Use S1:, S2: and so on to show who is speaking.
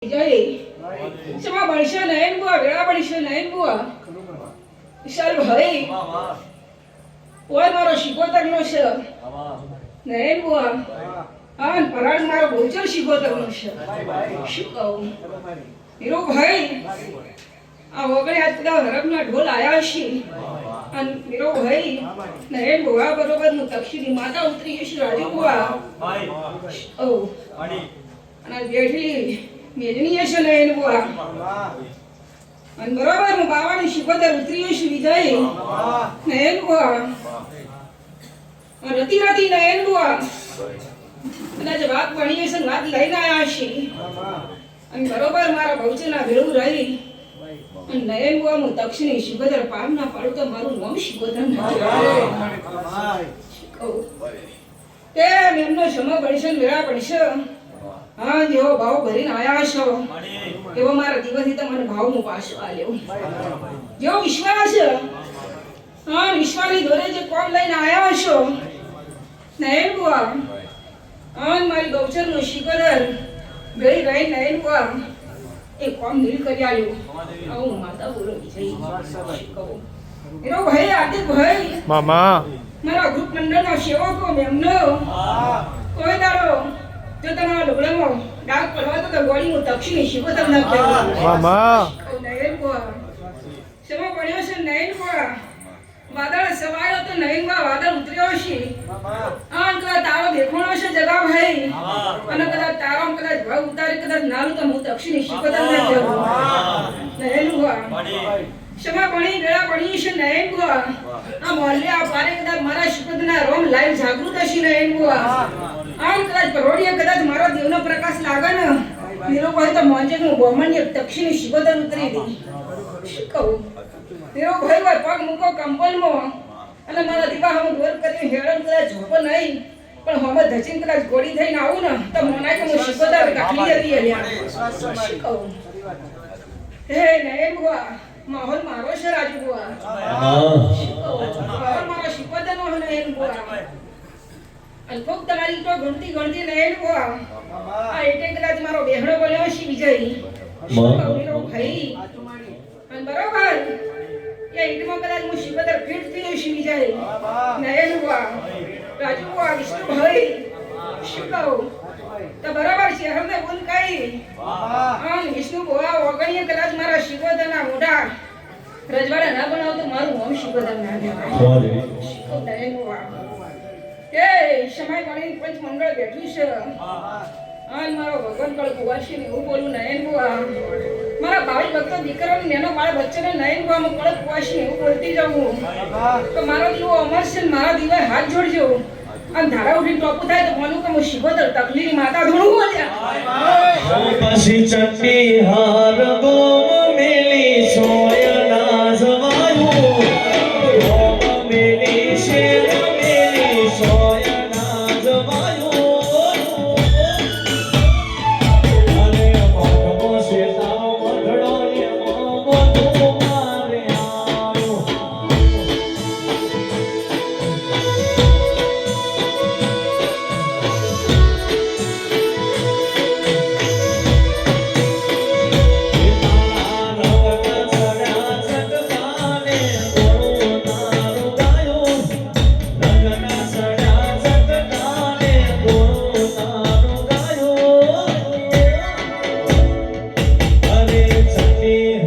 S1: જય સમા બણશે નયન બુઆ વેળા બણશે નયન બુઆ વિશાલ ભાઈ ઓય મારો શિકોતરનો છે નયન બુઆ આન પરાણ મારો બહુચર શિકોતરનો છે શું કહું હીરો ભાઈ આ વગડે આજ બધા હરકના ઢોલ આયા છે અને હીરો ભાઈ નયન બુઆ બરોબર નું તક્ષીની માતા ઉતરી છે રાજુ બુઆ ઓ અને બેઠી મેજની હશે નયન બુઆ અને બરોબર હું બાવાની શિકોતર ઉતરી છે વિજય નયન બુઆ રતી રતી નયન બુઆ અને જે વાત ભણી છે વાત લઈને આયા છે અને બરોબર મારા ભૌચના ભેળું રહી અને નયન બુઆ હું દક્ષિણી શિકોતર પામ ના પાડું તો મારું નામ શિકોતર ના તે એમનો સમય બનશે વેળા પડશે હા જેવો ભાવ ભરીને આયા છો એવો મારા દિવસથી તમને ભાવ હું પાછો આલ્યો જેવો વિશ્વાસ હા વિશ્વાસની દોરે જે કોમ લઈને આયા છો નયન બુઆ હા મારી ગૌચરનું શિકોતર ગઈ ગઈ નયન બુઆ એ કોમ નીલ કરી આલ્યો આવું માતા બોલો વિજય એનો ભાઈ આદિક ભાઈ
S2: મામા
S1: મારા ગ્રુપ મંડળના સેવકો એમનો કોઈ દાડો જો તમારા લુગડામાં ડાક પડવા તો ગોળીનું તક્ષિણી શિકોતર ના કહેવાય
S2: મામા
S1: નયન બુઆ સમા પડ્યો છે નયન બુઆ વાદળ સવાયો તો નયન બુઆ વાદળ ઉતર્યો છે આ કદાચ તારો દેખાણો છે જગા ભાઈ અને કદાચ તારો કદાચ ભાવ ઉતારી કદાચ નાલું તો હું તક્ષિણી શિકોતર ના કહેવાય નયન બુઆ સમા પણી વેળા પડી છે નયન બુઆ આ મોહલ્લે આ પારે કદાચ મારા શિકોતરના રોમ લાઈવ જાગૃત છે નયન બુઆ આમ કદાચ પરોડીએ કદાચ મારો દેવનો પ્રકાશ લાગે ને મેરો ભાઈ તો મોંજે હું બ્રહ્મણ્ય દક્ષિણી શિકોતર ઉતરી દી શું કહું મેરો ભાઈ હોય પગ મૂકો કંપલમાં અને મારા દીવા હું દોર કરીને હેડન કદાચ ઝોપો નહીં પણ હમે ધચીન કદાચ ગોળી થઈને આવું ને તો મોનાય કે હું શિકોતર કાઢી હતી અલ્યા શું કહું હે નયન બુઆ માહોલ મારો છે રાજુ બુઆ માહોલ મારો શિકોતરનો નયન બુઆ અને ખૂબ તમારી તો ગણતી નયન બુઆ આ એટલે કદાચ મારો બેહણો બન્યો છે વિજય મેરો ભાઈ અને બરોબર એ ઈટમાં કદાચ હું શિકોતર ફિટ થયો છે વિજય નયન બુઆ રાજુ બુઆ વિષ્ણુ ભાઈ શું કહું તો બરાબર છે હમને બોલ કઈ હા વિષ્ણુ બુઆ ઓગણીએ કદાચ મારા શિકોતરના મોઢા રજવાડા ના બનાવ તો મારું નામ શિકોતર ના કહેવાય નયન બુઆ એ સમય પાણી પંચ મંડળ બેઠું છે અને મારો ભગવાન કળ કુવાસી ને એવું બોલું નયન બુઆ મારા ભાઈ ભક્તો દીકરાનો નેનો બાળ બચ્ચાને નયન બુઆ હું કળ કુવાસી ને એવું બોલતી જાઉં તો મારો દીવો અમર છે ને મારા દીવાએ હાથ જોડજો અને ધારા ઉઠીને ટોપું થાય તો માનું કે હું શિકોતર તકલીની માતા ધોણું બોલ્યા
S3: પછી ચટ્ટી હાર ગોમ મેલી સોયના જવાયું ગોમ મેલી શેર મેલી સોયના જવાયું અને મોઢમો શેતાઓ મઢડો એમો મોઢું મારે આવ્યું Hey